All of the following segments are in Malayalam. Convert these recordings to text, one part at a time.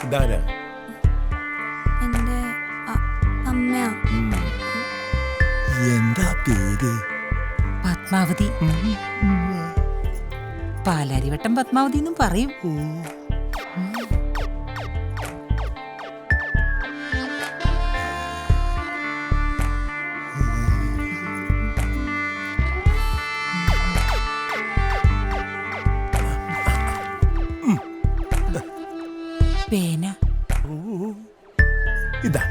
ഇതാരാ? എന്റെ അമ്മയാ. എന്താ പേര്? പത്മാവതി. പാലാരിവട്ടം പത്മാവതി എന്നും പറയും. പേന ഇതാ.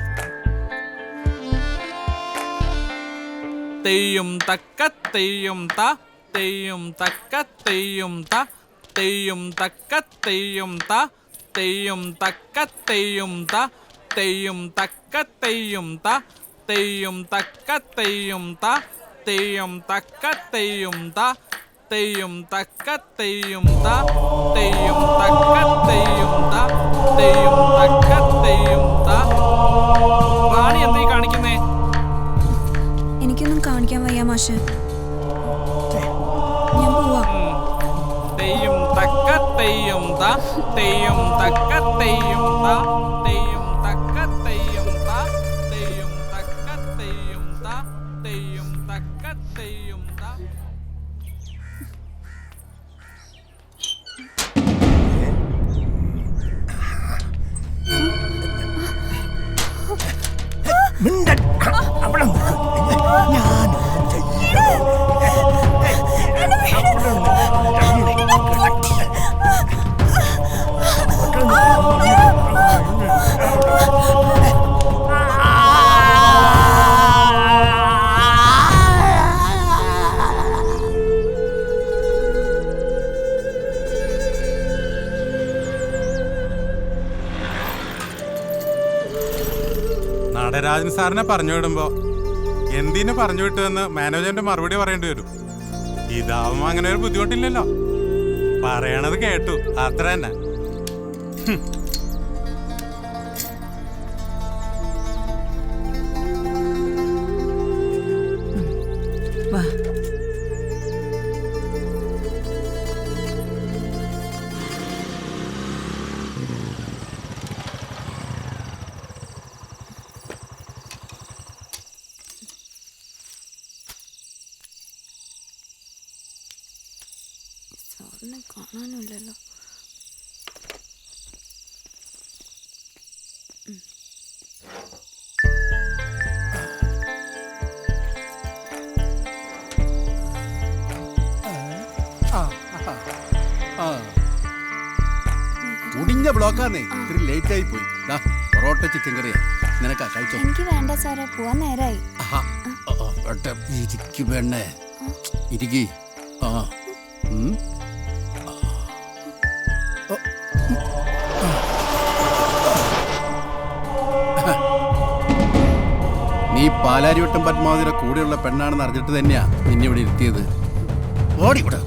തെയ്യും തക്ക തെയ്യും ത തെയ്യും തക്ക തെയ്യും ത തെയ്യും തക്ക തെയ്യും ത തെയ്യും തക്ക തെയ്യും ത തെയ്യും തക്ക തെയ്യും ത തെയ്യും തക്ക തെയ്യും ത തെയ്യും തക്ക തെയ്യും ത തെയ്യും തക്ക തെയ്യും ത തെയ്യും തക്ക തെയ്യും ത തെയ്യും തക്ക തെയ്യും ത. റാണി എന്താ കാണിക്കുന്നേ? എനിക്കൊന്നും കാണിക്കാൻ വയ്യ മാഷ്. ഞാൻ പോവാ. തെയ്യും തക്ക തെയ്യും ത തെയ്യും തക്ക തെയ്യും ത തെയ്യും തക്ക തെയ്യും ത തെയ്യും തക്ക തെയ്യും ത തെയ്യും തക്ക തെയ്യും ത. നടരാജൻ സാറിനെ പറഞ്ഞു വിടുമ്പോ എന്തിനു പറഞ്ഞു വിട്ടുവെന്ന് മാനേജറിന്റെ മറുപടി പറയേണ്ടി വരും. ഇതാവുമ്പോ അങ്ങനെ ഒരു ബുദ്ധിമുട്ടില്ലല്ലോ. പറയണത് കേട്ടു, അത്ര തന്നെ. വാ. സാറിനെ കാണാനുമില്ലല്ലോ. മുടിഞ്ഞ ബ്ലോക്കാന്നേ, ഇത്തിരി ലേറ്റ് ആയി പോയി. പൊറോട്ട ചിക്കൻ കറിയാ, നിനക്കാ കഴിച്ചോ? എനിക്ക് വേണ്ട സാറേ, പോവാൻ നേരായി. ഇരിക്കു വേണേ, ഇരിക്കി. നീ പാലാരിവട്ടം പത്മാവതിയുടെ കൂടെയുള്ള പെണ്ണാണെന്ന് അറിഞ്ഞിട്ട് തന്നെയാ നിന്നെ ഇവിടെ ഇരുത്തിയത്. ഓടിക്കൂടെ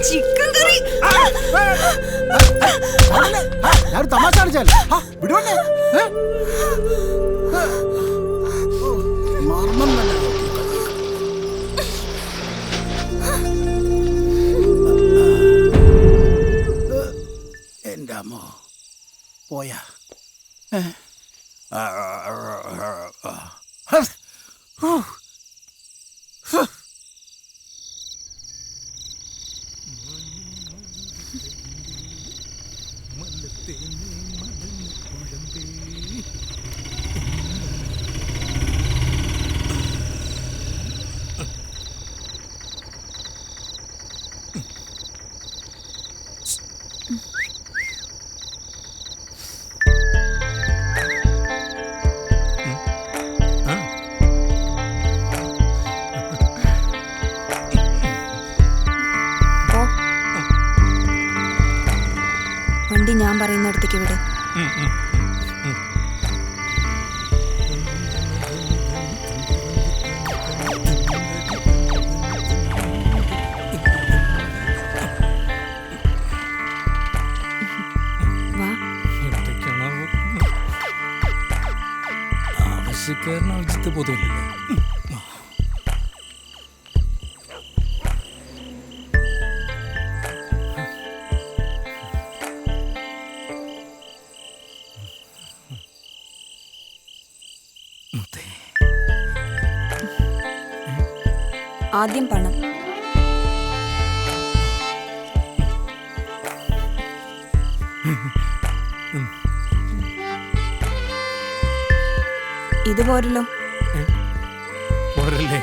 ചിക്കൻ കറി ഞാൻ തമാശ കാണിച്ചാൽ വിടുവണ്ടേ? മർമ്മം തന്നെ. എന്റെ അമ്മ പോയാ. വണ്ടി ഞാൻ പറയുന്നിടത്തേക്ക് വിട്. പുള്ളിക്കാരൻ അർജിത്ത് ബോധമില്ലല്ലോ. ആദ്യം പണം. ഇത് പോരല്ലോ. പോരല്ലേ?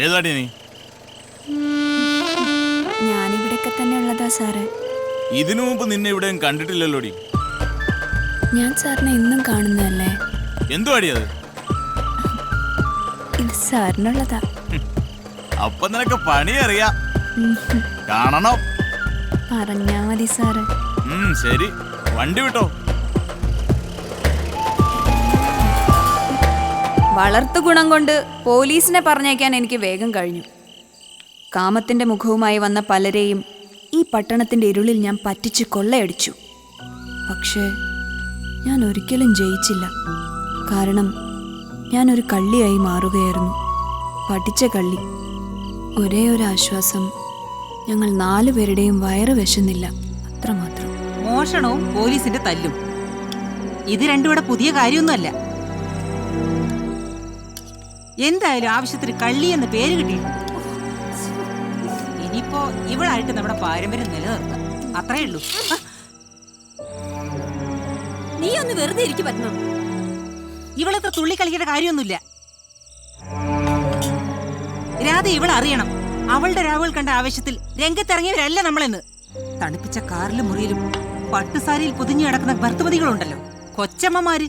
ഏതാടി നീ? ഞാനിവിടെയൊക്കെ തന്നെ ഉള്ളതാ സാറേ. ഇതിനു മുമ്പ് നിന്നെ ഇവിടെയും കണ്ടിട്ടില്ലല്ലോടി. ഞാൻ സാറിനെ എന്നും കാണുന്നതല്ലേ. എന്തുവാടി അത്? ഇത് സാറിനുള്ളതാ. അപ്പൊ നിനക്ക് പണി അറിയാം. കാണണം. പറഞ്ഞാ മതി സാറ്. ശരി, വണ്ടി വിട്ടോ. വളർത്തു ഗുണം കൊണ്ട് പോലീസിനെ പറഞ്ഞേക്കാൻ എനിക്ക് വേഗം കഴിഞ്ഞു. കാമത്തിന്റെ മുഖവുമായി വന്ന പലരെയും ഈ പട്ടണത്തിന്റെ ഇരുളിൽ ഞാൻ പറ്റിച്ച് കൊള്ളയടിച്ചു. പക്ഷേ ഞാൻ ഒരിക്കലും ജയിച്ചില്ല. കാരണം ഞാനൊരു കള്ളിയായി മാറുകയായിരുന്നു. പഠിച്ച കള്ളി. ഒരേ ഒരു ആശ്വാസം, ഞങ്ങൾ 4 പേരുടെയും വയറ് വിശന്നില്ല, അത്രമാത്രം. മോഷണവും പോലീസിന്റെ തല്ലും ഇത് രണ്ടും ഇവിടെ പുതിയ കാര്യമൊന്നുമല്ല. എന്തായാലും ആവശ്യത്തിന് കള്ളി എന്ന പേര് കിട്ടിയിട്ടുണ്ട്. ഇനിയിപ്പോ ഇവളായിട്ട് നമ്മുടെ പാരമ്പര്യം നിലനിർത്താം, അത്രേ ഉള്ളൂ. നീ ഒന്ന് വെറുതെ ഇരിക്കും പറ്റണം. ഇവളത്ര തുള്ളി കളിക്കേണ്ട കാര്യമൊന്നുമില്ല. രാധ ഇവളറിയണം, അവളുടെ രാവുകൾ കണ്ട ആവേശത്തിൽ രംഗത്തിറങ്ങിയവരല്ല നമ്മളെന്ന്. തണുപ്പിച്ച കാറിലും മുറിയിലും പട്ടുസാരിയിൽ പൊതിഞ്ഞു കിടക്കുന്ന ഭർത്തമതികളുണ്ടല്ലോ, കൊച്ചമ്മമാര്.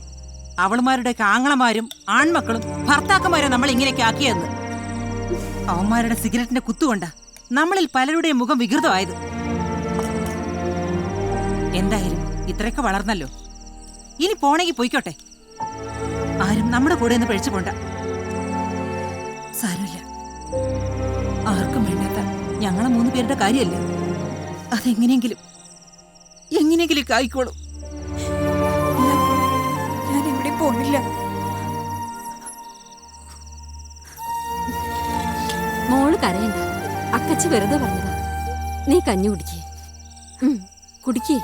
അവളുമാരുടെ ആങ്ങളമാരും ആൺമക്കളും ഭർത്താക്കന്മാരും നമ്മൾ ഇങ്ങനെയൊക്കെ ആക്കിയെന്ന്. അവന്മാരുടെ സിഗരറ്റിന്റെ കുത്തുകൊണ്ട നമ്മളിൽ പലരുടെയും മുഖം വികൃതമായത്. എന്തായാലും ഇത്രയൊക്കെ വളർന്നല്ലോ, ഇനി പോണെങ്കി പോയിക്കോട്ടെ. ആരും നമ്മുടെ കൂടെ ഒന്ന് പഴിച്ചു പോണ്ട. സാരമില്ല, ആർക്കും വേണ്ടാത്ത ഞങ്ങളെ 3 പേരുടെ കാര്യമല്ലേ, അതെങ്ങനെയെങ്കിലും ആയിക്കോളും. ഞാൻ ഇവിടെ പോണില്ല. മോള് കരയണ്ട, അക്കച്ചി വെറുതെ പറഞ്ഞതാ. നീ കഞ്ഞി കുടിക്കേ.